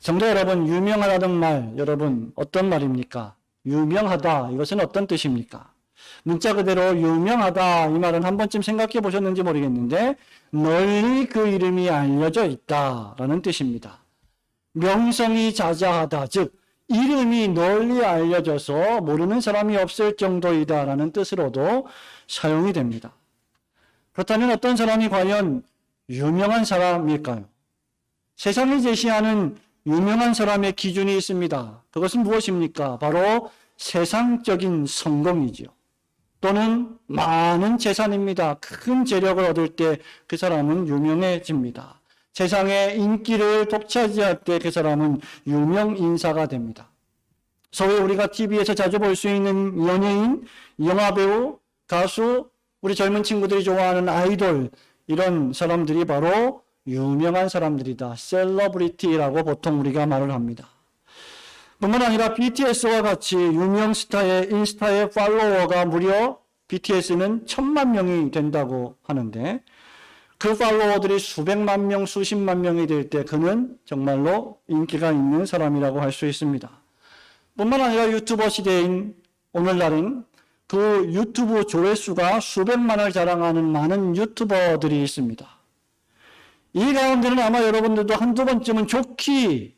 성도 여러분, 유명하다는 말, 여러분 어떤 말입니까? 유명하다, 이것은 어떤 뜻입니까? 문자 그대로 유명하다, 이 말은 한 번쯤 생각해 보셨는지 모르겠는데 널리 그 이름이 알려져 있다라는 뜻입니다. 명성이 자자하다, 즉 이름이 널리 알려져서 모르는 사람이 없을 정도이다라는 뜻으로도 사용이 됩니다. 그렇다면 어떤 사람이 과연 유명한 사람일까요? 세상이 제시하는 유명한 사람의 기준이 있습니다. 그것은 무엇입니까? 바로 세상적인 성공이죠. 또는 많은 재산입니다. 큰 재력을 얻을 때 그 사람은 유명해집니다. 세상의 인기를 독차지할 때 그 사람은 유명 인사가 됩니다. 소위 우리가 TV에서 자주 볼 수 있는 연예인, 영화배우, 가수, 우리 젊은 친구들이 좋아하는 아이돌, 이런 사람들이 바로 유명한 사람들이다. 셀러브리티라고 보통 우리가 말을 합니다. 뿐만 아니라 BTS와 같이 유명 스타의 인스타의 팔로워가 무려 BTS는 1000만 명이 된다고 하는데 그 팔로워들이 수백만 명, 수십만 명이 될 때 그는 정말로 인기가 있는 사람이라고 할 수 있습니다. 뿐만 아니라 유튜버 시대인 오늘날은 그 유튜브 조회수가 수백만을 자랑하는 많은 유튜버들이 있습니다. 이 가운데는 아마 여러분들도 한두 번쯤은 좋게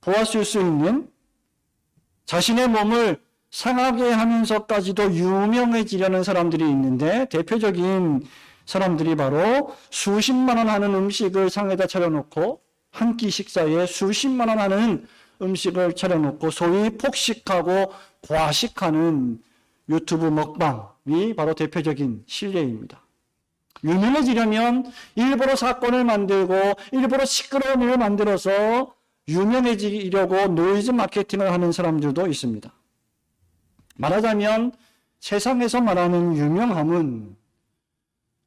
보았을 수 있는 자신의 몸을 상하게 하면서까지도 유명해지려는 사람들이 있는데 대표적인 사람들이 바로 수십만 원 하는 음식을 상에다 차려놓고 한 끼 식사에 수십만 원 하는 음식을 차려놓고 소위 폭식하고 과식하는 유튜브 먹방이 바로 대표적인 실례입니다. 유명해지려면 일부러 사건을 만들고 일부러 시끄러운 일을 만들어서 유명해지려고 노이즈 마케팅을 하는 사람들도 있습니다. 말하자면 세상에서 말하는 유명함은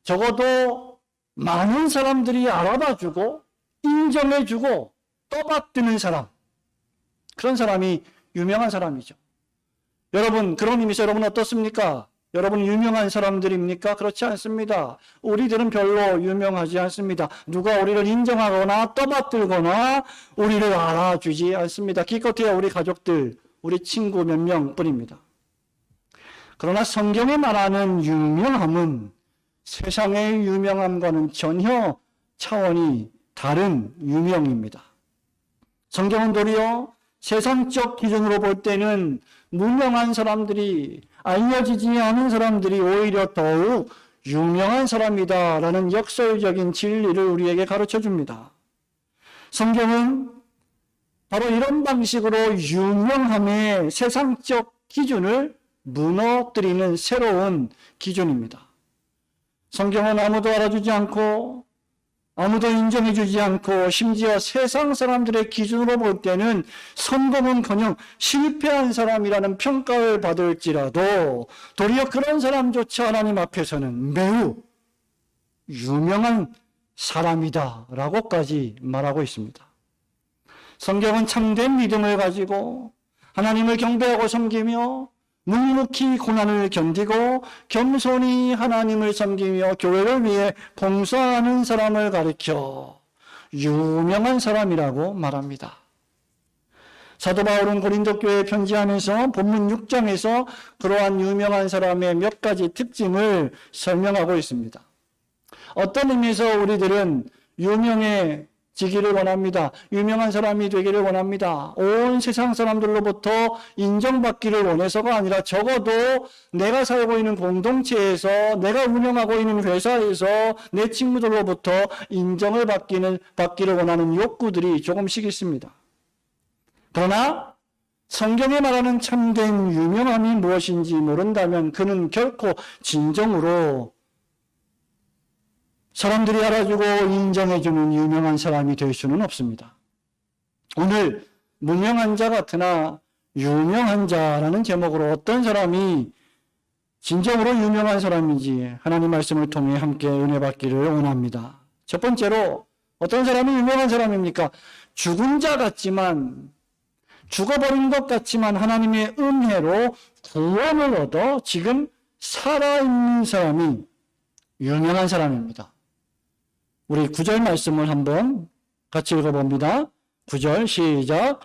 적어도 많은 사람들이 알아봐주고 인정해주고 떠받드는 사람, 그런 사람이 유명한 사람이죠. 여러분, 그런 의미에서 여러분 어떻습니까? 여러분 유명한 사람들입니까? 그렇지 않습니다. 우리들은 별로 유명하지 않습니다. 누가 우리를 인정하거나 떠받들거나 우리를 알아주지 않습니다. 기껏해야 우리 가족들, 우리 친구 몇 명뿐입니다. 그러나 성경에 말하는 유명함은 세상의 유명함과는 전혀 차원이 다른 유명입니다. 성경은 도리어 세상적 기준으로 볼 때는 무명한 사람들이, 알려지지 않은 사람들이 오히려 더욱 유명한 사람이다라는 역설적인 진리를 우리에게 가르쳐 줍니다. 성경은 바로 이런 방식으로 유명함의 세상적 기준을 무너뜨리는 새로운 기준입니다. 성경은 아무도 알아주지 않고 아무도 인정해주지 않고 심지어 세상 사람들의 기준으로 볼 때는 성공은커녕 실패한 사람이라는 평가를 받을지라도 도리어 그런 사람조차 하나님 앞에서는 매우 유명한 사람이다 라고까지 말하고 있습니다. 성경은 참된 믿음을 가지고 하나님을 경배하고 섬기며 묵묵히 고난을 견디고 겸손히 하나님을 섬기며 교회를 위해 봉사하는 사람을 가리켜 유명한 사람이라고 말합니다. 사도 바울은 고린도 교회에 편지하면서 본문 6장에서 그러한 유명한 사람의 몇 가지 특징을 설명하고 있습니다. 어떤 의미에서 우리들은 유명해지기를 원합니다. 유명한 사람이 되기를 원합니다. 온 세상 사람들로부터 인정받기를 원해서가 아니라 적어도 내가 살고 있는 공동체에서, 내가 운영하고 있는 회사에서 내 친구들로부터 인정을 받기를 원하는 욕구들이 조금씩 있습니다. 그러나 성경에 말하는 참된 유명함이 무엇인지 모른다면 그는 결코 진정으로 사람들이 알아주고 인정해주는 유명한 사람이 될 수는 없습니다. 오늘 무명한 자 같으나 유명한 자라는 제목으로 어떤 사람이 진정으로 유명한 사람인지 하나님 말씀을 통해 함께 은혜 받기를 원합니다. 첫 번째로 어떤 사람이 유명한 사람입니까? 죽은 자 같지만, 죽어버린 것 같지만 하나님의 은혜로 구원을 얻어 지금 살아있는 사람이 유명한 사람입니다. 우리 9절 말씀을 한번 같이 읽어봅니다. 9절 시작.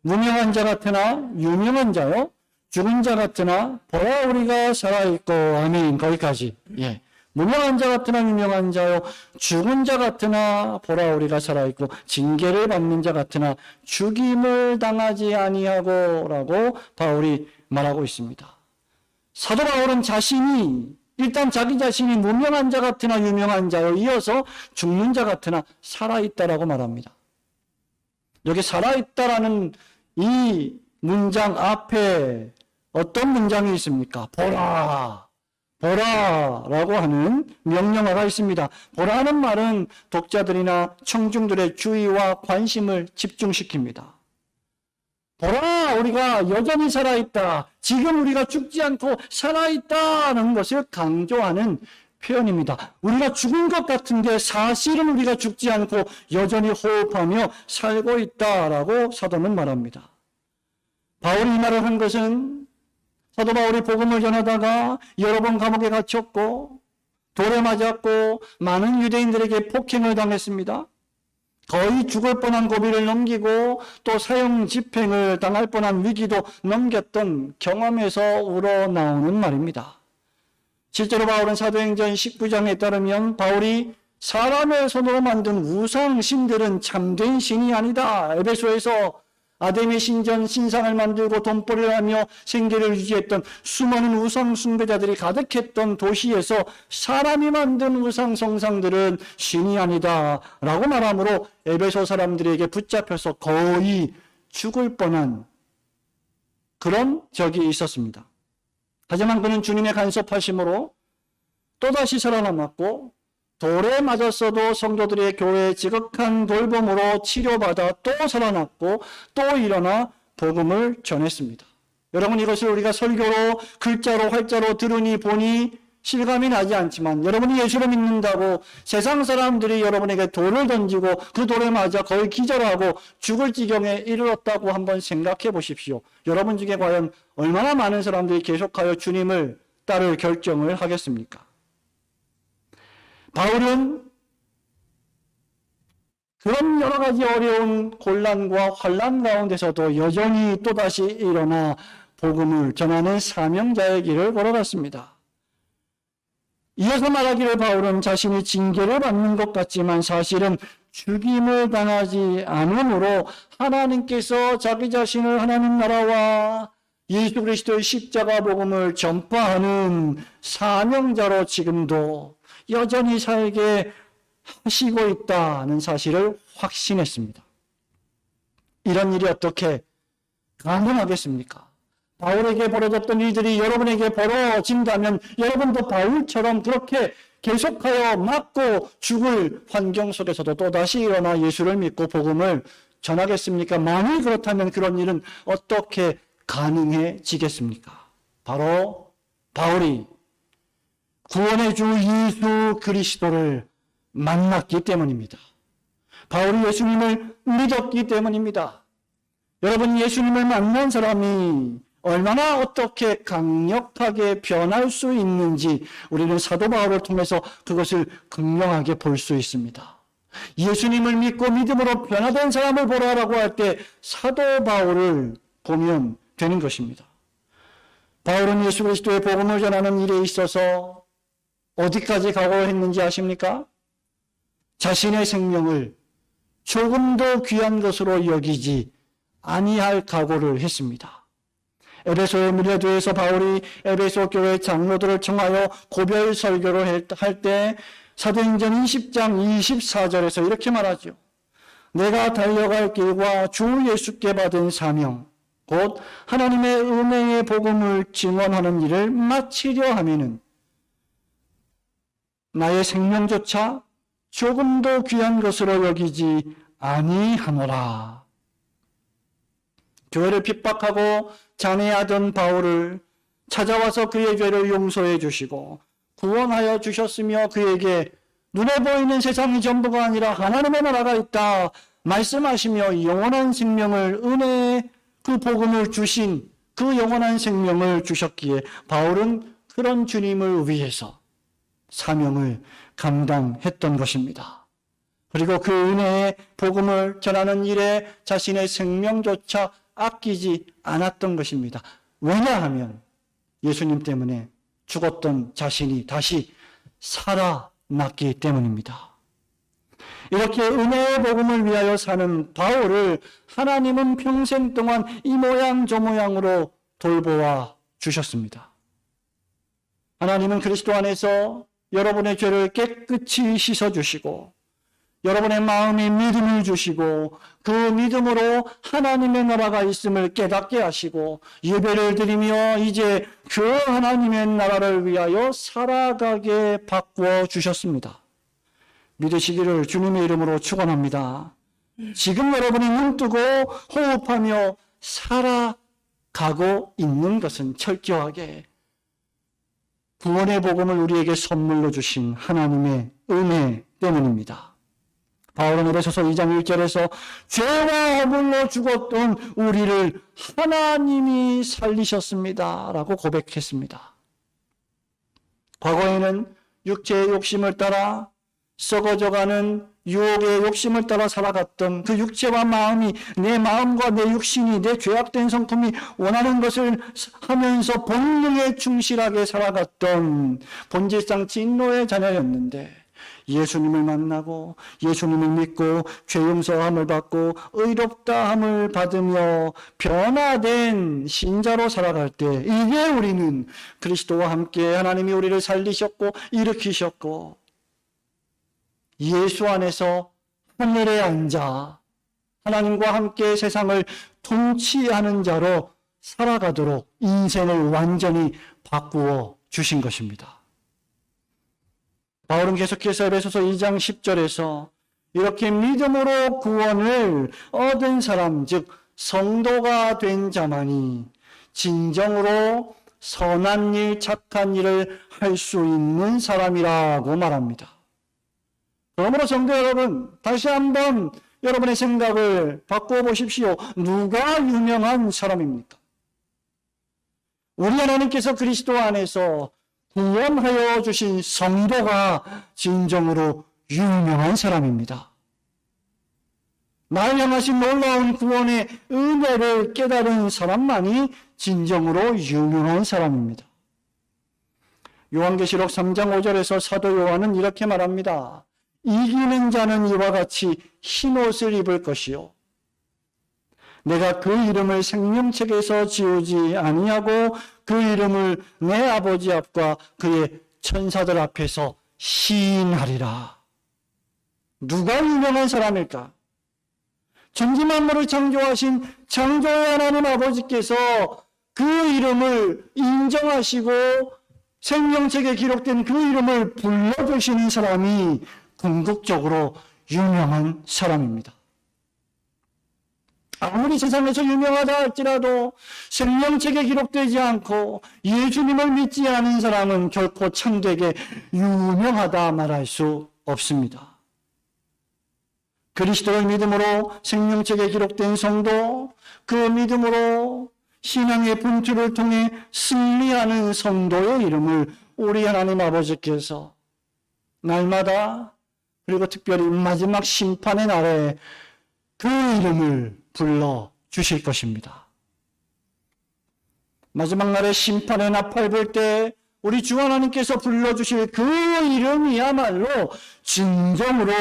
무명한 자 같으나 유명한 자요, 죽은 자 같으나 보라 우리가 살아있고. 아멘. 거기까지. 예. 무명한 자 같으나 유명한 자요, 죽은 자 같으나 보라 우리가 살아있고, 징계를 받는 자 같으나 죽임을 당하지 아니하고 라고 바울이 말하고 있습니다. 사도 바울은 자신이 일단 자기 자신이 무명한 자 같으나 유명한 자요, 이어서 죽는 자 같으나 살아있다라고 말합니다. 여기 살아있다라는 이 문장 앞에 어떤 문장이 있습니까? 보라, 보라라고 하는 명령어가 있습니다. 보라는 말은 독자들이나 청중들의 주의와 관심을 집중시킵니다. 보라, 우리가 여전히 살아있다. 지금 우리가 죽지 않고 살아있다는 것을 강조하는 표현입니다. 우리가 죽은 것 같은데 사실은 우리가 죽지 않고 여전히 호흡하며 살고 있다라고 사도는 말합니다. 바울이 이 말을 한 것은 사도 바울이 복음을 전하다가 여러 번 감옥에 갇혔고 돌에 맞았고 많은 유대인들에게 폭행을 당했습니다. 거의 죽을 뻔한 고비를 넘기고 또 사형 집행을 당할 뻔한 위기도 넘겼던 경험에서 우러나오는 말입니다. 실제로 바울은 사도행전 19장에 따르면 바울이 사람의 손으로 만든 우상 신들은 참된 신이 아니다. 에베소에서 아데미 신전 신상을 만들고 돈벌이를 하며 생계를 유지했던 수많은 우상 숭배자들이 가득했던 도시에서 사람이 만든 우상 성상들은 신이 아니다 라고 말하므로 에베소 사람들에게 붙잡혀서 거의 죽을 뻔한 그런 적이 있었습니다. 하지만 그는 주님의 간섭하심으로 또다시 살아남았고 돌에 맞았어도 성도들의 교회의 지극한 돌봄으로 치료받아 또 살아났고 또 일어나 복음을 전했습니다. 여러분, 이것을 우리가 설교로 글자로 활자로 들으니 보니 실감이 나지 않지만 여러분이 예수를 믿는다고 세상 사람들이 여러분에게 돌을 던지고 그 돌에 맞아 거의 기절하고 죽을 지경에 이르렀다고 한번 생각해 보십시오. 여러분 중에 과연 얼마나 많은 사람들이 계속하여 주님을 따를 결정을 하겠습니까? 바울은 그런 여러 가지 어려운 곤란과 환난 가운데서도 여전히 또다시 일어나 복음을 전하는 사명자의 길을 걸어갔습니다. 이어서 말하기를 바울은 자신이 징계를 받는 것 같지만 사실은 죽임을 당하지 않으므로 하나님께서 자기 자신을 하나님 나라와 예수 그리스도의 십자가 복음을 전파하는 사명자로 지금도 여전히 살게 하시고 있다는 사실을 확신했습니다. 이런 일이 어떻게 가능하겠습니까? 바울에게 벌어졌던 일들이 여러분에게 벌어진다면 여러분도 바울처럼 그렇게 계속하여 맞고 죽을 환경 속에서도 또다시 일어나 예수를 믿고 복음을 전하겠습니까? 만일 그렇다면 그런 일은 어떻게 가능해지겠습니까? 바로 바울이 구원의 주 예수 그리스도를 만났기 때문입니다. 바울이 예수님을 믿었기 때문입니다. 여러분, 예수님을 만난 사람이 얼마나 어떻게 강력하게 변할 수 있는지 우리는 사도 바울을 통해서 그것을 극명하게 볼 수 있습니다. 예수님을 믿고 믿음으로 변화된 사람을 보라라고 할 때 사도 바울을 보면 되는 것입니다. 바울은 예수 그리스도의 복음을 전하는 일에 있어서 어디까지 각오했는지 아십니까? 자신의 생명을 조금도 귀한 것으로 여기지 아니할 각오를 했습니다. 에베소의 미레도에서 바울이 에베소 교회 장로들을 청하여 고별 설교를 할 때 사도행전 20장 24절에서 이렇게 말하죠. 내가 달려갈 길과 주 예수께 받은 사명 곧 하나님의 은혜의 복음을 증언하는 일을 마치려 하면은 나의 생명조차 조금도 귀한 것으로 여기지 아니하노라. 교회를 핍박하고 잔해하던 바울을 찾아와서 그의 죄를 용서해 주시고 구원하여 주셨으며 그에게 눈에 보이는 세상이 전부가 아니라 하나님의 나라가 있다 말씀하시며 영원한 생명을 은혜의 그 복음을 주신 그 영원한 생명을 주셨기에 바울은 그런 주님을 위해서 사명을 감당했던 것입니다. 그리고 그 은혜의 복음을 전하는 일에 자신의 생명조차 아끼지 않았던 것입니다. 왜냐하면 예수님 때문에 죽었던 자신이 다시 살아났기 때문입니다. 이렇게 은혜의 복음을 위하여 사는 바울을 하나님은 평생 동안 이 모양 저 모양으로 돌보아 주셨습니다. 하나님은 그리스도 안에서 여러분의 죄를 깨끗이 씻어주시고 여러분의 마음에 믿음을 주시고 그 믿음으로 하나님의 나라가 있음을 깨닫게 하시고 예배를 드리며 이제 그 하나님의 나라를 위하여 살아가게 바꾸어 주셨습니다. 믿으시기를 주님의 이름으로 축원합니다. 지금 여러분이 눈 뜨고 호흡하며 살아가고 있는 것은 철저하게 구원의 복음을 우리에게 선물로 주신 하나님의 은혜 때문입니다. 바울은 에베소서 2장 1절에서 죄와 허물로 죽었던 우리를 하나님이 살리셨습니다 라고 고백했습니다. 과거에는 육체의 욕심을 따라 썩어져가는 유혹의 욕심을 따라 살아갔던 그 육체와 마음이 내 마음과 내 육신이 내 죄악된 성품이 원하는 것을 하면서 본능에 충실하게 살아갔던 본질상 진노의 자녀였는데 예수님을 만나고 예수님을 믿고 죄 용서함을 받고 의롭다함을 받으며 변화된 신자로 살아갈 때 이제 우리는 그리스도와 함께 하나님이 우리를 살리셨고 일으키셨고 예수 안에서 하늘에 앉아 하나님과 함께 세상을 통치하는 자로 살아가도록 인생을 완전히 바꾸어 주신 것입니다. 바울은 계속해서 에베소서 2장 10절에서 이렇게 믿음으로 구원을 얻은 사람, 즉 성도가 된 자만이 진정으로 선한 일, 착한 일을 할 수 있는 사람이라고 말합니다. 그러므로 성도 여러분, 다시 한번 여러분의 생각을 바꾸어 보십시오. 누가 유명한 사람입니까? 우리 하나님께서 그리스도 안에서 구원하여 주신 성도가 진정으로 유명한 사람입니다. 나를 향하신 놀라운 구원의 은혜를 깨달은 사람만이 진정으로 유명한 사람입니다. 요한계시록 3장 5절에서 사도 요한은 이렇게 말합니다. 이기는 자는 이와 같이 흰옷을 입을 것이요 내가 그 이름을 생명책에서 지우지 아니하고 그 이름을 내 아버지 앞과 그의 천사들 앞에서 시인하리라. 누가 유명한 사람일까? 천지만물을 창조하신 창조의 하나님 아버지께서 그 이름을 인정하시고 생명책에 기록된 그 이름을 불러주시는 사람이 궁극적으로 유명한 사람입니다. 아무리 세상에서 유명하다 할지라도 생명책에 기록되지 않고 예수님을 믿지 않은 사람은 결코 참되게 유명하다 말할 수 없습니다. 그리스도를 믿음으로 생명책에 기록된 성도, 그 믿음으로 신앙의 분투를 통해 승리하는 성도의 이름을 우리 하나님 아버지께서 날마다 그리고 특별히 마지막 심판의 날에 그 이름을 불러 주실 것입니다. 마지막 날에 심판의 나팔 불 때 우리 주 하나님께서 불러주실 그 이름이야말로 진정으로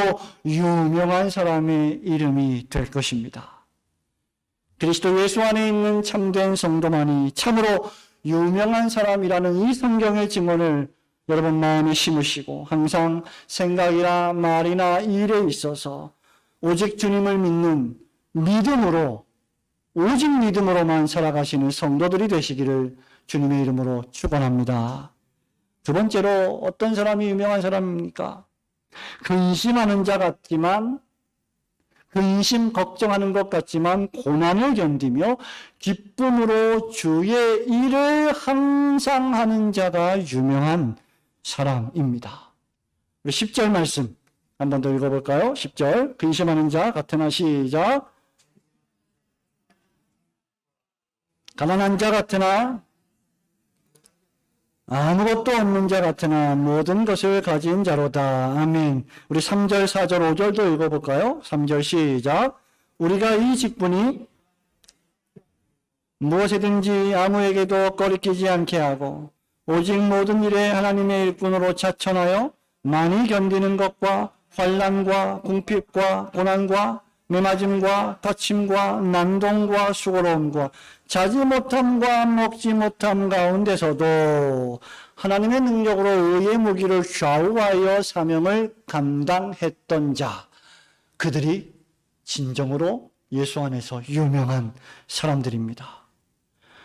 유명한 사람의 이름이 될 것입니다. 그리스도 예수 안에 있는 참된 성도만이 참으로 유명한 사람이라는 이 성경의 증언을 여러분 마음에 심으시고 항상 생각이나 말이나 일에 있어서 오직 주님을 믿는 믿음으로 오직 믿음으로만 살아가시는 성도들이 되시기를 주님의 이름으로 축원합니다. 두 번째로 어떤 사람이 유명한 사람입니까? 근심하는 자 같지만 근심 걱정하는 것 같지만 고난을 견디며 기쁨으로 주의 일을 항상 하는 자가 유명한 사람입니다. 10절 말씀 한 번 더 읽어볼까요? 10절 근심하는 자 같으나 시작 가난한 자 같으나 아무것도 없는 자 같으나 모든 것을 가진 자로다. 아멘. 우리 3절, 4절, 5절도 읽어볼까요? 3절 시작. 우리가 이 직분이 무엇이든지 아무에게도 꺼리끼지 않게 하고 오직 모든 일에 하나님의 일꾼으로 자천하여 많이 견디는 것과 환난과 궁핍과 고난과 매맞음과 다침과 난동과 수고로움과 자지 못함과 먹지 못함 가운데서도 하나님의 능력으로 의의 무기를 좌우하여 사명을 감당했던 자, 그들이 진정으로 예수 안에서 유명한 사람들입니다.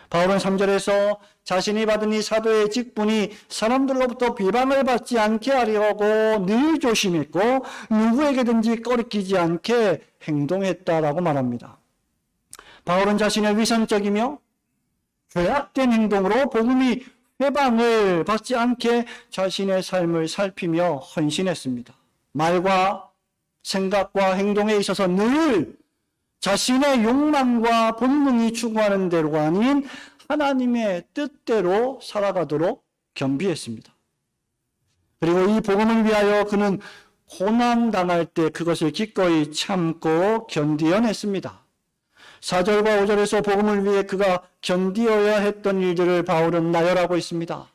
바울은 3절에서 자신이 받은 이 사도의 직분이 사람들로부터 비방을 받지 않게 하려고 늘 조심했고 누구에게든지 꺼리끼지 않게 행동했다라고 말합니다. 바울은 자신의 위선적이며 죄악된 행동으로 복음이 회방을 받지 않게 자신의 삶을 살피며 헌신했습니다. 말과 생각과 행동에 있어서 늘 자신의 욕망과 본능이 추구하는 대로가 아닌 하나님의 뜻대로 살아가도록 겸비했습니다. 그리고 이 복음을 위하여 그는 고난당할 때 그것을 기꺼이 참고 견디어냈습니다. 4절과 5절에서 복음을 위해 그가 견디어야 했던 일들을 바울은 나열하고 있습니다.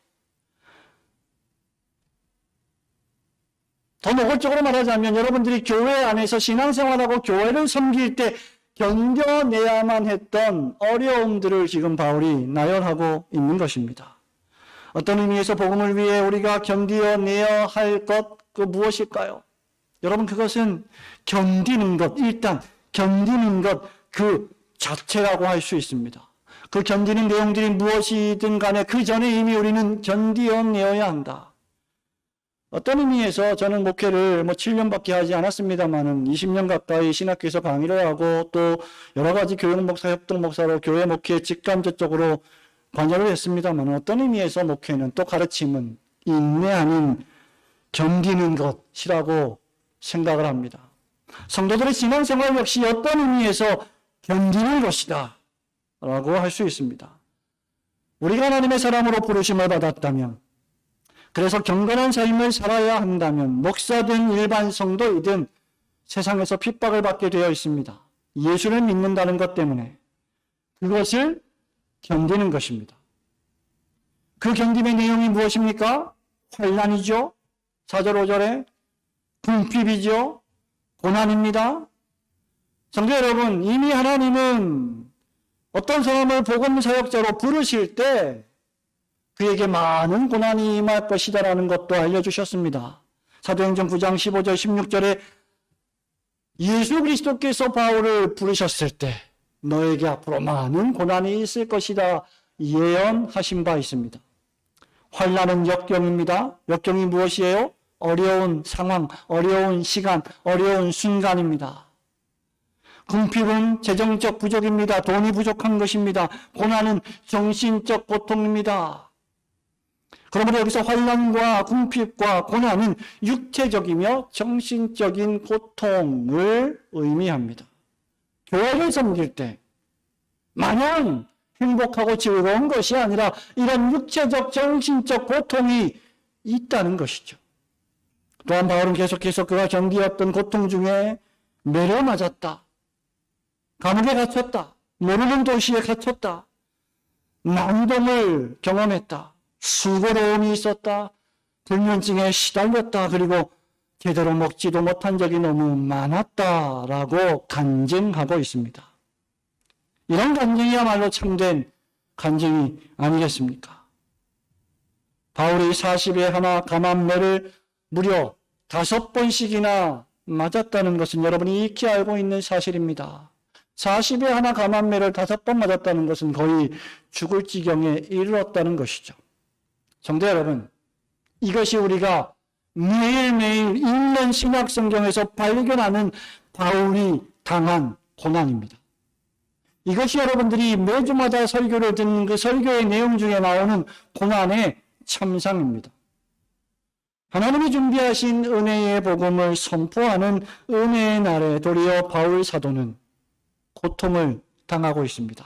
더 노골적으로 말하자면 여러분들이 교회 안에서 신앙생활하고 교회를 섬길 때 견뎌내야만 했던 어려움들을 지금 바울이 나열하고 있는 것입니다. 어떤 의미에서 복음을 위해 우리가 견뎌내야 할 것, 그 무엇일까요? 여러분, 그것은 견디는 것, 일단 견디는 것 그 자체라고 할 수 있습니다. 그 견디는 내용들이 무엇이든 간에 그 전에 이미 우리는 견디어내어야 한다. 어떤 의미에서 저는 목회를 7년밖에 하지 않았습니다만은 20년 가까이 신학교에서 강의를 하고 또 여러 가지 교육 목사, 협동 목사로 교회 목회에 직간접적으로 관여를 했습니다만 어떤 의미에서 목회는 또 가르침은 인내하는 견디는 것이라고 생각을 합니다. 성도들의 신앙생활 역시 어떤 의미에서 견디는 것이다 라고 할 수 있습니다. 우리가 하나님의 사람으로 부르심을 받았다면, 그래서 경건한 삶을 살아야 한다면 목사든 일반 성도이든 세상에서 핍박을 받게 되어 있습니다. 예수를 믿는다는 것 때문에 그것을 견디는 것입니다. 그 견딤의 내용이 무엇입니까? 환난이죠. 4절 5절에 궁핍이죠. 고난입니다. 성도 여러분, 이미 하나님은 어떤 사람을 복음 사역자로 부르실 때 그에게 많은 고난이 임할 것이다라는 것도 알려주셨습니다. 사도행전 9장 15절 16절에 예수 그리스도께서 바울을 부르셨을 때 너에게 앞으로 많은 고난이 있을 것이다 예언하신 바 있습니다. 환난은 역경입니다. 역경이 무엇이에요? 어려운 상황, 어려운 시간, 어려운 순간입니다. 궁핍은 재정적 부족입니다. 돈이 부족한 것입니다. 고난은 정신적 고통입니다. 그러므로 여기서 환난과 궁핍과 고난은 육체적이며 정신적인 고통을 의미합니다. 교회를 섬길 때 마냥 행복하고 즐거운 것이 아니라 이런 육체적, 정신적 고통이 있다는 것이죠. 또한 바울은 계속해서 그가 견디었던 고통 중에 매를 맞았다. 감옥에 갇혔다. 모르는 도시에 갇혔다. 난동을 경험했다. 수고로움이 있었다. 불면증에 시달렸다. 그리고 제대로 먹지도 못한 적이 너무 많았다라고 간증하고 있습니다. 이런 간증이야말로 참된 간증이 아니겠습니까? 바울이 40에 하나 감암매를 무려 5번씩이나 맞았다는 것은 여러분이 익히 알고 있는 사실입니다. 40에 하나 감암매를 5번 맞았다는 것은 거의 죽을 지경에 이르렀다는 것이죠. 성도 여러분, 이것이 우리가 매일매일 읽는 신약 성경에서 발견하는 바울이 당한 고난입니다. 이것이 여러분들이 매주마다 설교를 듣는 그 설교의 내용 중에 나오는 고난의 참상입니다. 하나님이 준비하신 은혜의 복음을 선포하는 은혜의 날에 도리어 바울 사도는 고통을 당하고 있습니다.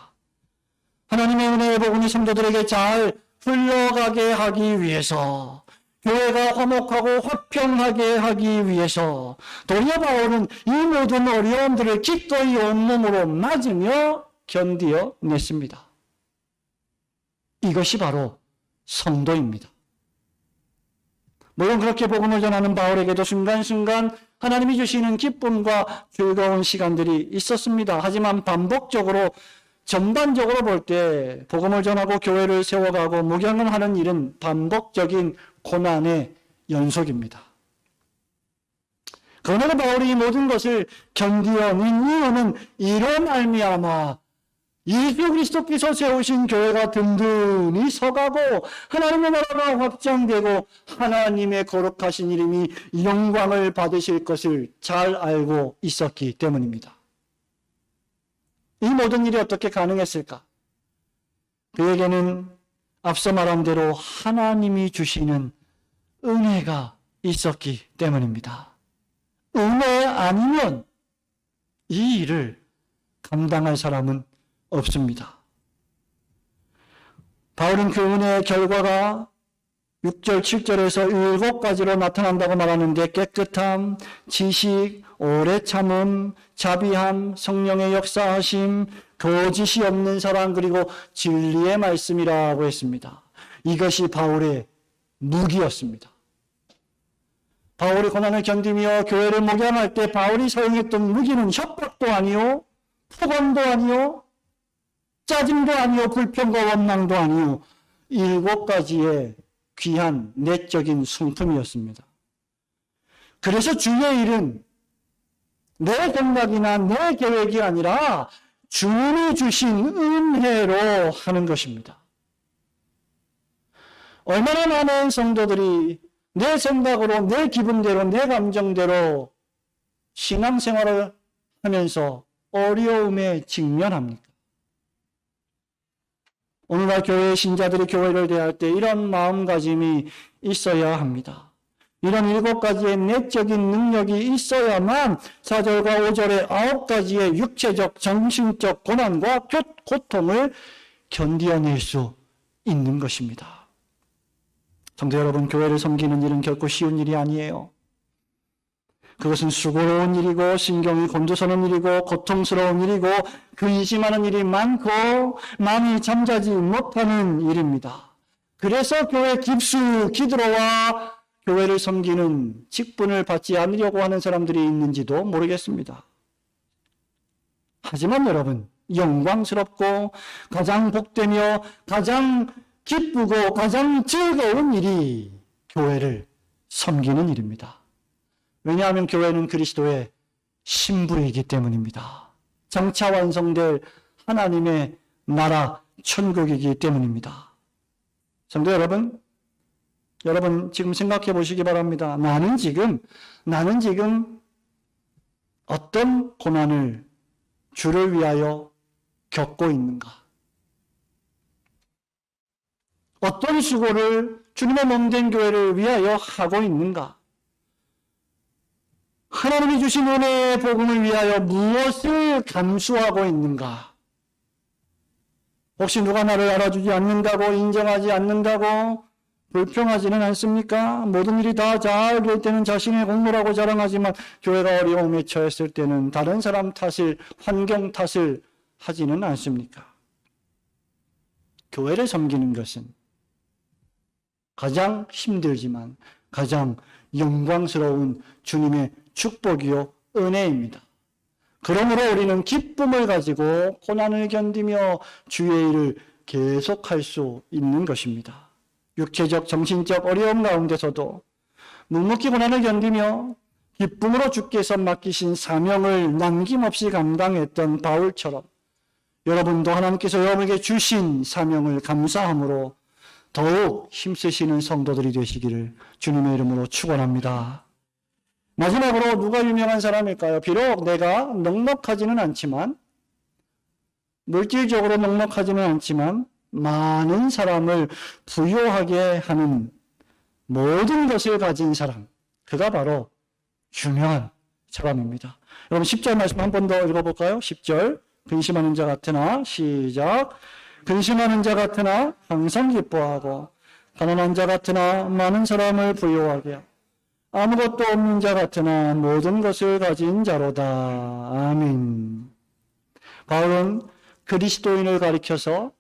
하나님의 은혜의 복음이 성도들에게 잘 흘러가게 하기 위해서, 교회가 화목하고 화평하게 하기 위해서 도리어 바울은 이 모든 어려움들을 기꺼이 온몸으로 맞으며 견디어 냈습니다. 이것이 바로 성도입니다. 물론 그렇게 복음을 전하는 바울에게도 순간순간 하나님이 주시는 기쁨과 즐거운 시간들이 있었습니다. 하지만 반복적으로 전반적으로 볼 때 복음을 전하고 교회를 세워가고 목양을 하는 일은 반복적인 고난의 연속입니다. 그러나 바울이 이 모든 것을 견디어낸 이유는 이로 말미암아 예수 그리스도께서 세우신 교회가 든든히 서가고 하나님의 나라가 확장되고 하나님의 거룩하신 이름이 영광을 받으실 것을 잘 알고 있었기 때문입니다. 이 모든 일이 어떻게 가능했을까? 그에게는 앞서 말한 대로 하나님이 주시는 은혜가 있었기 때문입니다. 은혜 아니면 이 일을 감당할 사람은 없습니다. 바울은 그 은혜의 결과가 6절, 7절에서 7가지로 나타난다고 말하는데 깨끗함, 지식, 오래 참음, 자비함, 성령의 역사하심, 거짓이 없는 사랑, 그리고 진리의 말씀이라고 했습니다. 이것이 바울의 무기였습니다. 바울이 고난을 견디며 교회를 목양할 때 바울이 사용했던 무기는 협박도 아니요, 폭언도 아니요, 짜증도 아니요, 불평과 원망도 아니요, 7가지의 귀한 내적인 성품이었습니다. 그래서 주의 일은 내 생각이나 내 계획이 아니라 주님이 주신 은혜로 하는 것입니다. 얼마나 많은 성도들이 내 생각으로, 내 기분대로, 내 감정대로 신앙생활을 하면서 어려움에 직면합니까? 오늘날 교회의 신자들이 교회를 대할 때 이런 마음가짐이 있어야 합니다. 이런 7가지의 내적인 능력이 있어야만 4절과 5절의 9가지의 육체적, 정신적 고난과 고통을 견디어낼 수 있는 것입니다. 성도 여러분, 교회를 섬기는 일은 결코 쉬운 일이 아니에요. 그것은 수고로운 일이고 신경이 곤두서는 일이고 고통스러운 일이고 근심하는 일이 많고 마음이 잠자지 못하는 일입니다. 그래서 교회 깊숙이 들어와 교회를 섬기는 직분을 받지 않으려고 하는 사람들이 있는지도 모르겠습니다. 하지만 여러분, 영광스럽고 가장 복되며 가장 기쁘고 가장 즐거운 일이 교회를 섬기는 일입니다. 왜냐하면 교회는 그리스도의 신부이기 때문입니다. 장차 완성될 하나님의 나라 천국이기 때문입니다. 성도 여러분 지금 생각해 보시기 바랍니다. 나는 지금 어떤 고난을 주를 위하여 겪고 있는가? 어떤 수고를 주님의 몸된 교회를 위하여 하고 있는가? 하나님이 주신 은혜의 복음을 위하여 무엇을 감수하고 있는가? 혹시 누가 나를 알아주지 않는다고, 인정하지 않는다고 불평하지는 않습니까? 모든 일이 다 잘 될 때는 자신의 공로라고 자랑하지만 교회가 어려움에 처했을 때는 다른 사람 탓을, 환경 탓을 하지는 않습니까? 교회를 섬기는 것은 가장 힘들지만 가장 영광스러운 주님의 축복이요 은혜입니다. 그러므로 우리는 기쁨을 가지고 고난을 견디며 주의 일을 계속할 수 있는 것입니다. 육체적, 정신적 어려움 가운데서도 묵묵히 고난을 견디며 기쁨으로 주께서 맡기신 사명을 남김없이 감당했던 바울처럼 여러분도 하나님께서 여러분에게 주신 사명을 감사함으로 더욱 힘쓰시는 성도들이 되시기를 주님의 이름으로 축원합니다. 마지막으로 누가 유명한 사람일까요? 비록 내가 넉넉하지는 않지만, 물질적으로 넉넉하지는 않지만 많은 사람을 부유하게 하는 모든 것을 가진 사람, 그가 바로 유명한 사람입니다. 여러분 10절 말씀 한 번 더 읽어볼까요? 10절 근심하는 자 같으나 시작. 근심하는 자 같으나 항상 기뻐하고 가난한 자 같으나 많은 사람을 부유하게 하고 아무것도 없는 자 같으나 모든 것을 가진 자로다. 아멘. 바울은 그리스도인을 가리켜서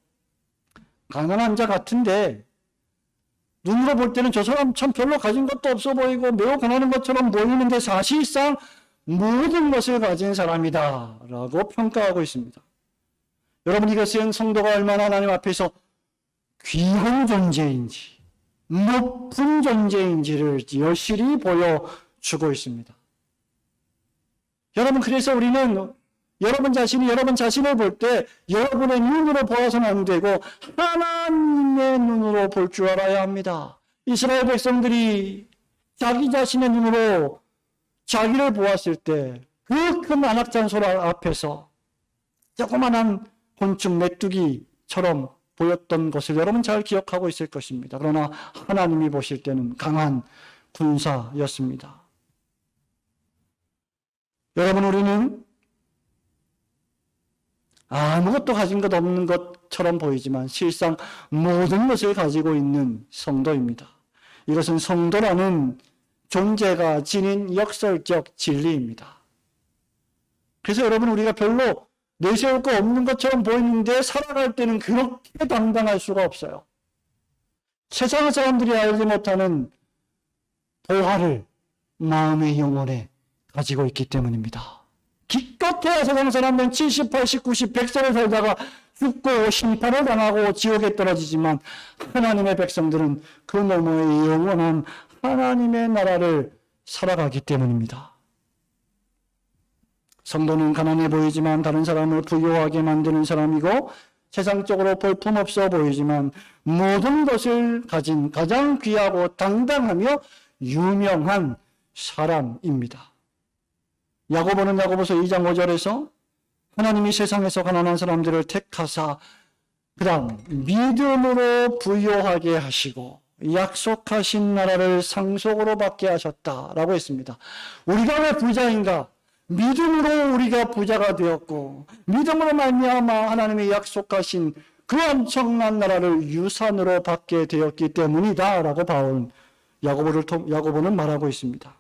가난한 자 같은데 눈으로 볼 때는 저 사람 참 별로 가진 것도 없어 보이고 매우 가난한 것처럼 보이는데 사실상 모든 것을 가진 사람이다 라고 평가하고 있습니다. 여러분, 이것은 성도가 얼마나 하나님 앞에서 귀한 존재인지 높은 존재인지를 여실히 보여주고 있습니다. 여러분, 그래서 우리는 여러분 자신을 볼 때 여러분의 눈으로 보아서는 안 되고 하나님의 눈으로 볼 줄 알아야 합니다. 이스라엘 백성들이 자기 자신의 눈으로 자기를 보았을 때 그 큰 안악잔소 앞에서 조그만한 곤충 메뚜기처럼 보였던 것을 여러분 잘 기억하고 있을 것입니다. 그러나 하나님이 보실 때는 강한 군사였습니다. 여러분, 우리는 아무것도 가진 것 없는 것처럼 보이지만 실상 모든 것을 가지고 있는 성도입니다. 이것은 성도라는 존재가 지닌 역설적 진리입니다. 그래서 여러분, 우리가 별로 내세울 거 없는 것처럼 보이는데 살아갈 때는 그렇게 당당할 수가 없어요. 세상 사람들이 알지 못하는 보화를 마음의 영혼에 가지고 있기 때문입니다. 기껏해야 세상 사람들은 70, 80, 90, 100세를 살다가 죽고 심판을 당하고 지옥에 떨어지지만 하나님의 백성들은 그 너머의 영원한 하나님의 나라를 살아가기 때문입니다. 성도는 가난해 보이지만 다른 사람을 부유하게 만드는 사람이고 세상적으로 볼품없어 보이지만 모든 것을 가진 가장 귀하고 당당하며 유명한 사람입니다. 야고보는 야고보서 2장 5절에서 하나님이 세상에서 가난한 사람들을 택하사 그 다음 믿음으로 부유하게 하시고 약속하신 나라를 상속으로 받게 하셨다라고 했습니다. 우리가 왜 부자인가? 믿음으로 우리가 부자가 되었고 믿음으로 말미암아 하나님이 약속하신 그 엄청난 나라를 유산으로 받게 되었기 때문이다 라고 야고보는 말하고 있습니다.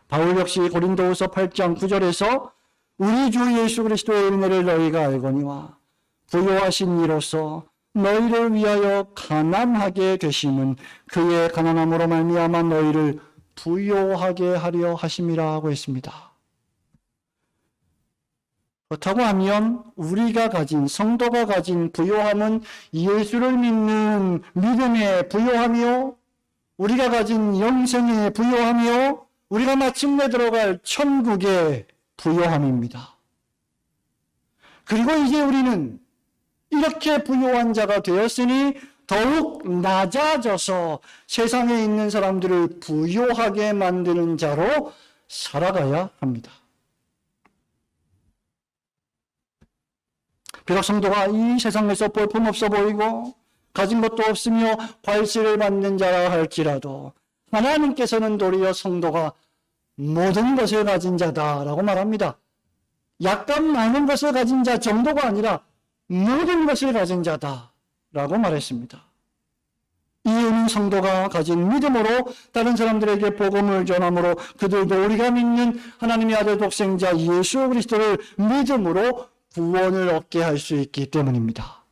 바울 역시 고린도후서 8장 9절에서 우리 주 예수 그리스도의 은혜를 너희가 알거니와 부요하신 이로써 너희를 위하여 가난하게 되심은 그의 가난함으로 말미암아 너희를 부요하게 하려 하심이라 하고 있습니다. 그렇다고 하면 우리가 가진 성도가 가진 부요함은 예수를 믿는 믿음의 부요함이요, 우리가 가진 영생의 부요함이요, 우리가 마침내 들어갈 천국의 부요함입니다. 그리고 이제 우리는 이렇게 부요한 자가 되었으니 더욱 낮아져서 세상에 있는 사람들을 부요하게 만드는 자로 살아가야 합니다. 비록 성도가 이 세상에서 볼품없어 보이고 가진 것도 없으며 괄시를 받는 자라 할지라도 하나님께서는 도리어 성도가 모든 것을 가진 자다라고 말합니다. 약간 많은 것을 가진 자 정도가 아니라 모든 것을 가진 자다라고 말했습니다. 이유는 성도가 가진 믿음으로 다른 사람들에게 복음을 전함으로 그들도 우리가 믿는 하나님의 아들 독생자 예수 그리스도를 믿음으로 구원을 얻게 할 수 있기 때문입니다.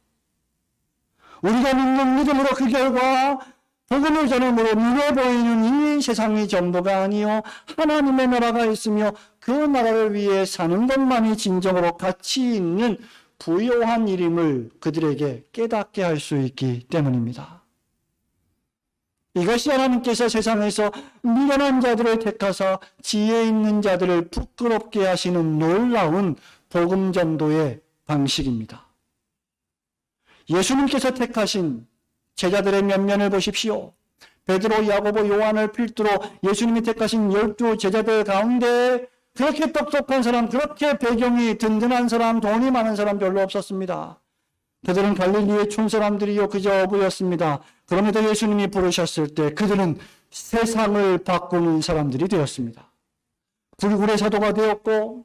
우리가 믿는 믿음으로 그 결과 복음을 전함으로 눈에 보이는 이 세상이 전부가 아니요 하나님의 나라가 있으며 그 나라를 위해 사는 것만이 진정으로 가치 있는 부요한 일임을 그들에게 깨닫게 할 수 있기 때문입니다. 이것이 하나님께서 세상에서 미련한 자들을 택하사 지혜 있는 자들을 부끄럽게 하시는 놀라운 복음 전도의 방식입니다. 예수님께서 택하신 제자들의 면면을 보십시오. 베드로, 야고보, 요한을 필두로 예수님이 택하신 12 제자들 가운데 그렇게 똑똑한 사람, 그렇게 배경이 든든한 사람, 돈이 많은 사람 별로 없었습니다. 그들은 갈릴리의 촌사람들이요 그저 어부였습니다. 그럼에도 예수님이 부르셨을 때 그들은 세상을 바꾸는 사람들이 되었습니다. 불굴의 사도가 되었고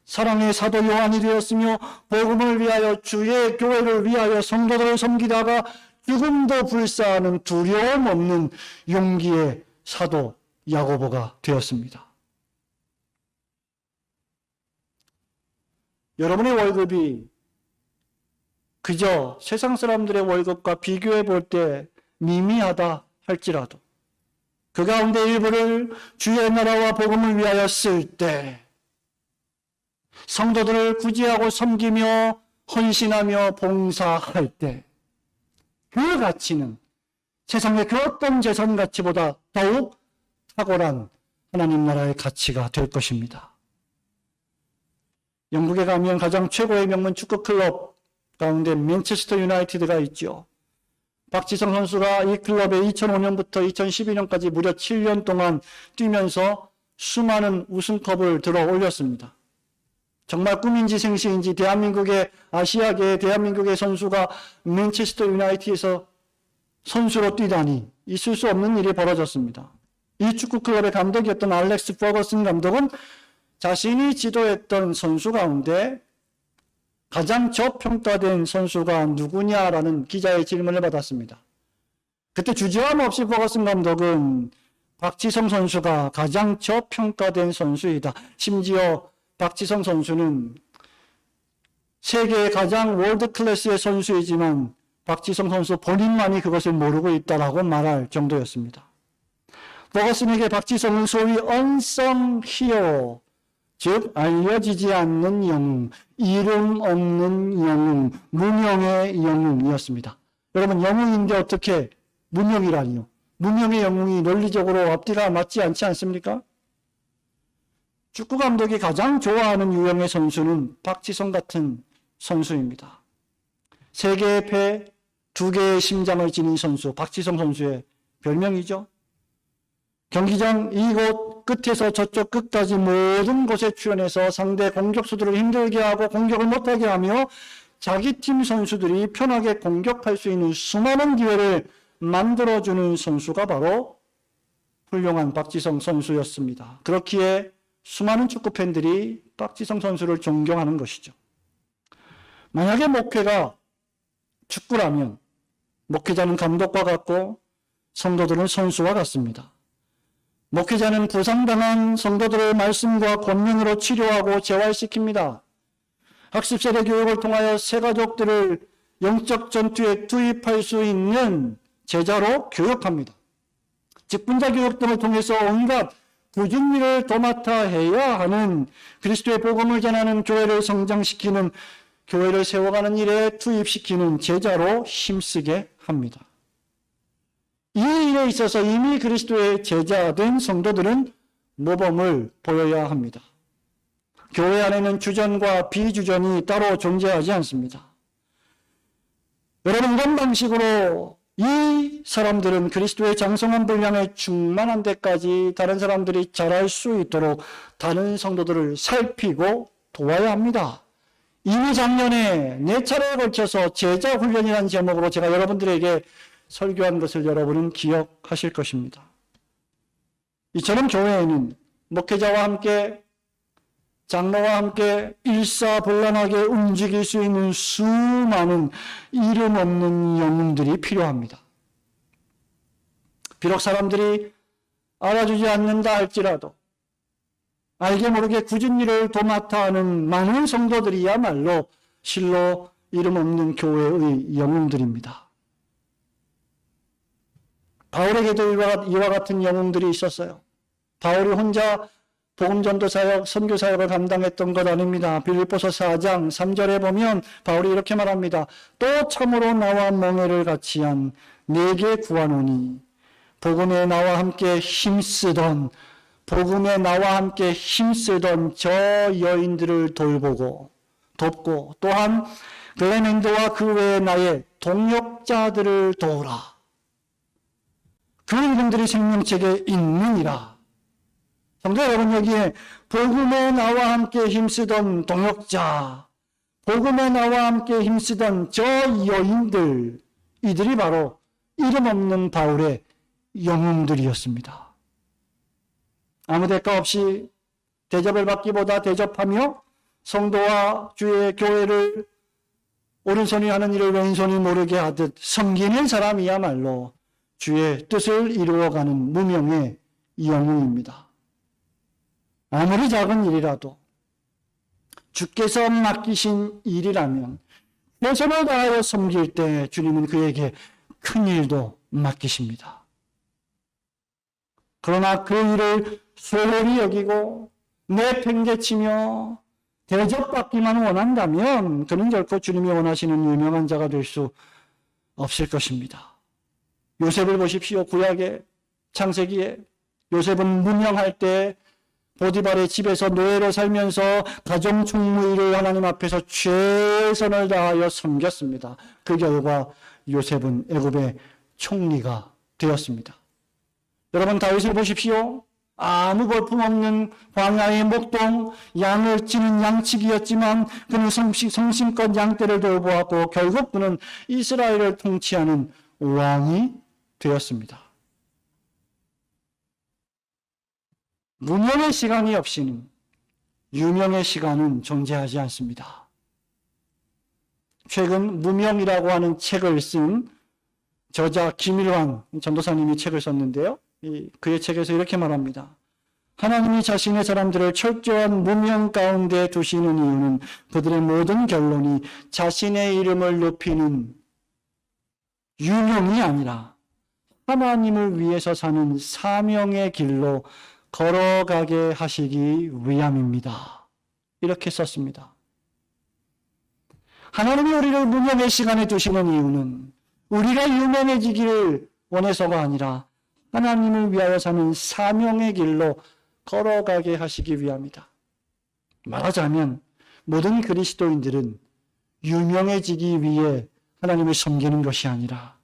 사랑의 사도 요한이 되었으며 복음을 위하여 주의 교회를 위하여 성도들을 섬기다가 죽음도 불사하는 두려움 없는 용기의 사도 야고보가 되었습니다. 여러분의 월급이 그저 세상 사람들의 월급과 비교해 볼 때 미미하다 할지라도 그 가운데 일부를 주의 나라와 복음을 위하여 쓸 때, 성도들을 구제하고 섬기며 헌신하며 봉사할 때, 그 가치는 세상의 그 어떤 재산 가치보다 더욱 탁월한 하나님 나라의 가치가 될 것입니다. 영국에 가면 가장 최고의 명문 축구 클럽 가운데 맨체스터 유나이티드가 있죠. 박지성 선수가 이 클럽에 2005년부터 2012년까지 무려 7년 동안 뛰면서 수많은 우승컵을 들어 올렸습니다. 정말 꿈인지 생시인지 대한민국의 아시아계의 대한민국의 선수가 맨체스터 유나이티드에서 선수로 뛰다니 있을 수 없는 일이 벌어졌습니다. 이 축구클럽의 감독이었던 알렉스 퍼거슨 감독은 자신이 지도했던 선수 가운데 가장 저평가된 선수가 누구냐라는 기자의 질문을 받았습니다. 그때 주저함 없이 퍼거슨 감독은 박지성 선수가 가장 저평가된 선수이다. 심지어 박지성 선수는 세계의 가장 월드 클래스의 선수이지만 박지성 선수 본인만이 그것을 모르고 있다라고 말할 정도였습니다. 퍼거슨에게 박지성은 소위 unsung hero, 즉 알려지지 않는 영웅, 이름 없는 영웅, 무명의 영웅이었습니다. 여러분, 영웅인데 어떻게 무명이라니요? 무명의 영웅이 논리적으로 앞뒤가 맞지 않지 않습니까? 축구 감독이 가장 좋아하는 유형의 선수는 박지성 같은 선수입니다. 3개의 폐, 2개의 심장을 지닌 선수, 박지성 선수의 별명이죠. 경기장 이곳 끝에서 저쪽 끝까지 모든 곳에 출연해서 상대 공격수들을 힘들게 하고 공격을 못하게 하며 자기 팀 선수들이 편하게 공격할 수 있는 수많은 기회를 만들어주는 선수가 바로 훌륭한 박지성 선수였습니다. 그렇기에 수많은 축구 팬들이 박지성 선수를 존경하는 것이죠. 만약에 목회가 축구라면 목회자는 감독과 같고 성도들은 선수와 같습니다. 목회자는 부상당한 성도들을 말씀과 권면으로 치료하고 재활시킵니다. 학습세대 교육을 통하여 새 가족들을 영적 전투에 투입할 수 있는 제자로 교육합니다. 직분자 교육 등을 통해서 온갖 굳은 일을 도맡아 해야 하는 그리스도의 복음을 전하는 교회를 성장시키는, 교회를 세워가는 일에 투입시키는 제자로 힘쓰게 합니다. 이 일에 있어서 이미 그리스도의 제자된 성도들은 모범을 보여야 합니다. 교회 안에는 주전과 비주전이 따로 존재하지 않습니다. 여러분, 이런 방식으로 이 사람들은 그리스도의 장성한 분량에 충만한 데까지 다른 사람들이 잘할 수 있도록 다른 성도들을 살피고 도와야 합니다. 이미 작년에 4차례에 걸쳐서 제자 훈련이라는 제목으로 제가 여러분들에게 설교한 것을 여러분은 기억하실 것입니다. 이처럼 교회에는 목회자와 함께, 장로와 함께 일사불란하게 움직일 수 있는 수많은 이름 없는 영웅들이 필요합니다. 비록 사람들이 알아주지 않는다 할지라도 알게 모르게 굳은 일을 도맡아 하는 많은 성도들이야말로 실로 이름 없는 교회의 영웅들입니다. 바울에게도 이와 같은 영웅들이 있었어요. 바울이 혼자 복음전도 사역, 선교 사역을 감당했던 것 아닙니다. 빌립보서 4장 3절에 보면 바울이 이렇게 말합니다. 또 참으로 나와 멍에를 같이 한 내게 구하노니 복음에 나와 함께 힘쓰던 저 여인들을 돕고 또한 글레멘드와 그 외에 나의 동역자들을 도우라. 그 이름들이 생명책에 있느니라. 성도 여러분, 여기에 복음에 나와 함께 힘쓰던 동역자, 복음에 나와 함께 힘쓰던 저 여인들, 이들이 바로 이름 없는 바울의 영웅들이었습니다. 아무 대가 없이 대접을 받기보다 대접하며 성도와 주의 교회를 오른손이 하는 일을 왼손이 모르게 하듯 섬기는 사람이야말로 주의 뜻을 이루어가는 무명의 영웅입니다. 아무리 작은 일이라도 주께서 맡기신 일이라면 최선을 다하여 섬길 때 주님은 그에게 큰 일도 맡기십니다. 그러나 그 일을 소홀히 여기고 내팽개치며 대접받기만 원한다면 그는 결코 주님이 원하시는 유명한 자가 될 수 없을 것입니다. 요셉을 보십시오. 구약의 창세기에 요셉은 무명할 때 보디발의 집에서 노예로 살면서 가정 총무일을 하나님 앞에서 최선을 다하여 섬겼습니다. 그 결과 요셉은 애굽의 총리가 되었습니다. 여러분 다윗을 보십시오. 아무 볼품없는 광야의 목동, 양을 치는 양치기였지만 그는 성심껏 양떼를 돌보았고 결국 그는 이스라엘을 통치하는 왕이 되었습니다. 무명의 시간이 없이는 유명의 시간은 존재하지 않습니다. 최근 무명이라고 하는 책을 쓴 저자 김일환 전도사님이 책을 썼는데요. 그의 책에서 이렇게 말합니다. 하나님이 자신의 사람들을 철저한 무명 가운데 두시는 이유는 그들의 모든 결론이 자신의 이름을 높이는 유명이 아니라 하나님을 위해서 사는 사명의 길로 걸어가게 하시기 위함입니다. 이렇게 썼습니다. 하나님이 우리를 무명의 시간에 두시는 이유는 우리가 유명해지기를 원해서가 아니라 하나님을 위하여 사는 사명의 길로 걸어가게 하시기 위함이다. 말하자면 모든 그리스도인들은 유명해지기 위해 하나님을 섬기는 것이 아니라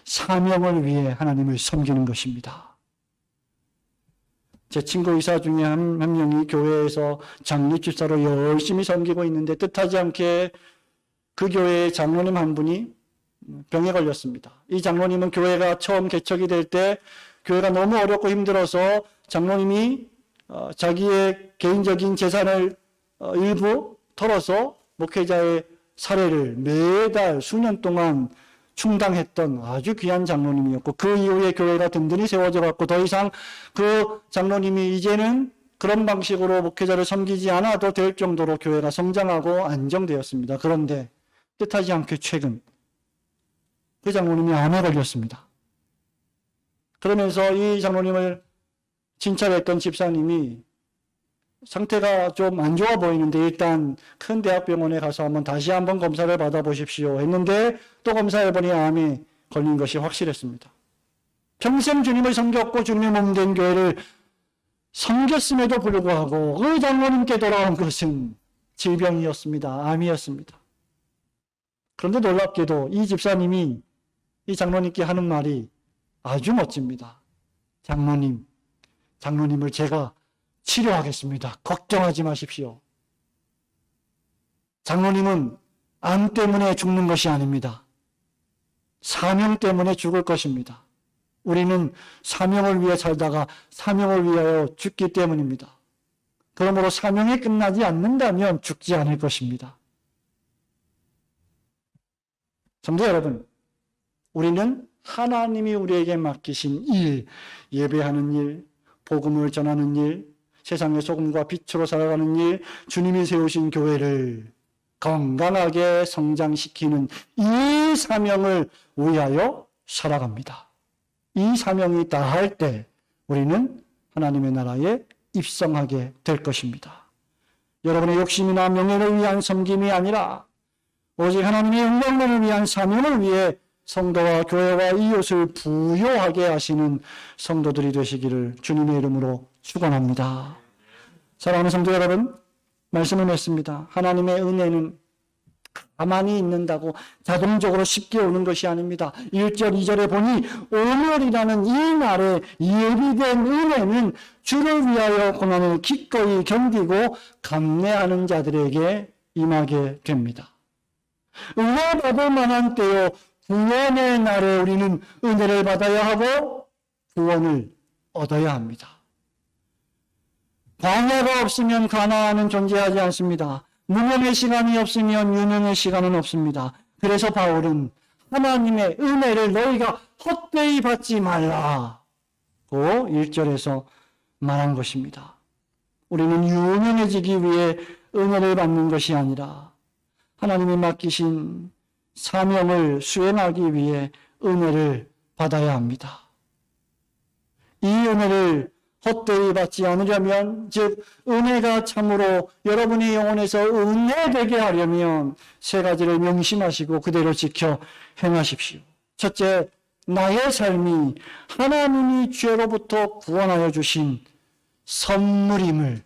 사명을 위해 하나님을 섬기는 것입니다. 제 친구 의사 중에 한 명이 교회에서 장립집사로 열심히 섬기고 있는데 뜻하지 않게 그 교회의 장로님 한 분이 병에 걸렸습니다. 이 장로님은 교회가 처음 개척이 될 때 교회가 너무 어렵고 힘들어서 장로님이 자기의 개인적인 재산을 일부 털어서 목회자의 사례를 매달 수년 동안 충당했던 아주 귀한 장로님이었고 그 이후에 교회가 든든히 세워져 갖고 더 이상 그 장로님이 이제는 그런 방식으로 목회자를 섬기지 않아도 될 정도로 교회가 성장하고 안정되었습니다. 그런데 뜻하지 않게 최근 그 장로님이 암에 걸렸습니다. 그러면서 이 장로님을 진찰했던 집사님이 상태가 좀 안 좋아 보이는데 일단 큰 대학병원에 가서 다시 한번 검사를 받아보십시오 했는데 또 검사해보니 암에 걸린 것이 확실했습니다. 평생 주님을 섬겼고 주님의 몸된 교회를 섬겼음에도 불구하고 그 장로님께 돌아온 것은 질병이었습니다. 암이었습니다. 그런데 놀랍게도 이 집사님이 이 장로님께 하는 말이 아주 멋집니다. 장로님을 제가 치료하겠습니다. 걱정하지 마십시오. 장로님은 암 때문에 죽는 것이 아닙니다. 사명 때문에 죽을 것입니다. 우리는 사명을 위해 살다가 사명을 위하여 죽기 때문입니다. 그러므로 사명이 끝나지 않는다면 죽지 않을 것입니다. 성도 여러분, 우리는 하나님이 우리에게 맡기신 일, 예배하는 일, 복음을 전하는 일, 세상의 소금과 빛으로 살아가는 일, 주님이 세우신 교회를 건강하게 성장시키는 이 사명을 위하여 살아갑니다. 이 사명이 다할 때 우리는 하나님의 나라에 입성하게 될 것입니다. 여러분의 욕심이나 명예를 위한 섬김이 아니라 오직 하나님의 영광만을 위한 사명을 위해 성도와 교회와 이웃을 부요하게 하시는 성도들이 되시기를 주님의 이름으로 축원합니다. 사랑하는 성도 여러분, 말씀을 맺습니다. 하나님의 은혜는 가만히 있는다고 자동적으로 쉽게 오는 것이 아닙니다. 1절, 2절에 보니 오늘이라는 이 날에 예비된 은혜는 주를 위하여 고난을 기꺼이 견디고 감내하는 자들에게 임하게 됩니다. 은혜 받을 만한 때요, 구원의 날에 우리는 은혜를 받아야 하고 구원을 얻어야 합니다. 광야가 없으면 가나안은 존재하지 않습니다. 무명의 시간이 없으면 유명의 시간은 없습니다. 그래서 바울은 하나님의 은혜를 너희가 헛되이 받지 말라고 1절에서 말한 것입니다. 우리는 유명해지기 위해 은혜를 받는 것이 아니라 하나님이 맡기신 사명을 수행하기 위해 은혜를 받아야 합니다. 이 은혜를 헛되이 받지 않으려면, 즉 은혜가 참으로 여러분의 영혼에서 은혜되게 하려면 세 가지를 명심하시고 그대로 지켜 행하십시오. 첫째, 나의 삶이 하나님이 죄로부터 구원하여 주신 선물임을,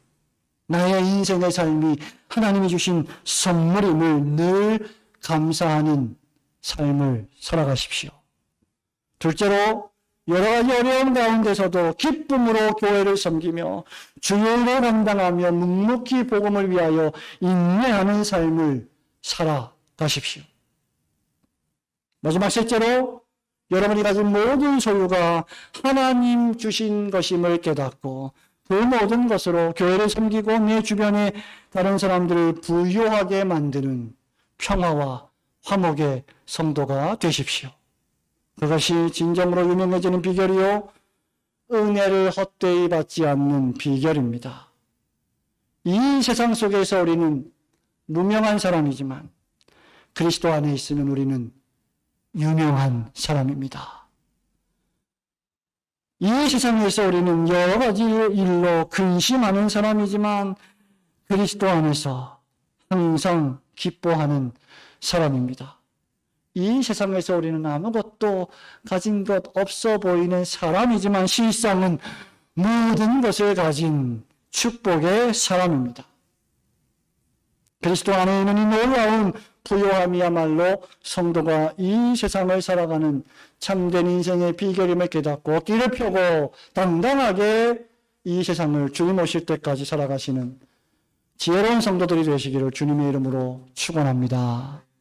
나의 인생의 삶이 하나님이 주신 선물임을 늘 감사하는 삶을 살아가십시오. 둘째로, 여러 가지 어려움 가운데서도 기쁨으로 교회를 섬기며 주일을 감당하며 묵묵히 복음을 위하여 인내하는 삶을 살아가십시오. 마지막 셋째로, 여러분이 가진 모든 소유가 하나님 주신 것임을 깨닫고 그 모든 것으로 교회를 섬기고 내 주변의 다른 사람들을 부유하게 만드는 평화와 화목의 성도가 되십시오. 그것이 진정으로 유명해지는 비결이요, 은혜를 헛되이 받지 않는 비결입니다. 이 세상 속에서 우리는 무명한 사람이지만 그리스도 안에 있으면 우리는 유명한 사람입니다. 이 세상에서 우리는 여러 가지 일로 근심하는 사람이지만 그리스도 안에서 항상 기뻐하는 사람입니다. 이 세상에서 우리는 아무것도 가진 것 없어 보이는 사람이지만 실상은 모든 것을 가진 축복의 사람입니다. 그리스도 안에 있는 이 놀라운 부요함이야말로 성도가 이 세상을 살아가는 참된 인생의 비결임을 깨닫고 길을 펴고 당당하게 이 세상을 주님 오실 때까지 살아가시는 지혜로운 성도들이 되시기를 주님의 이름으로 축원합니다.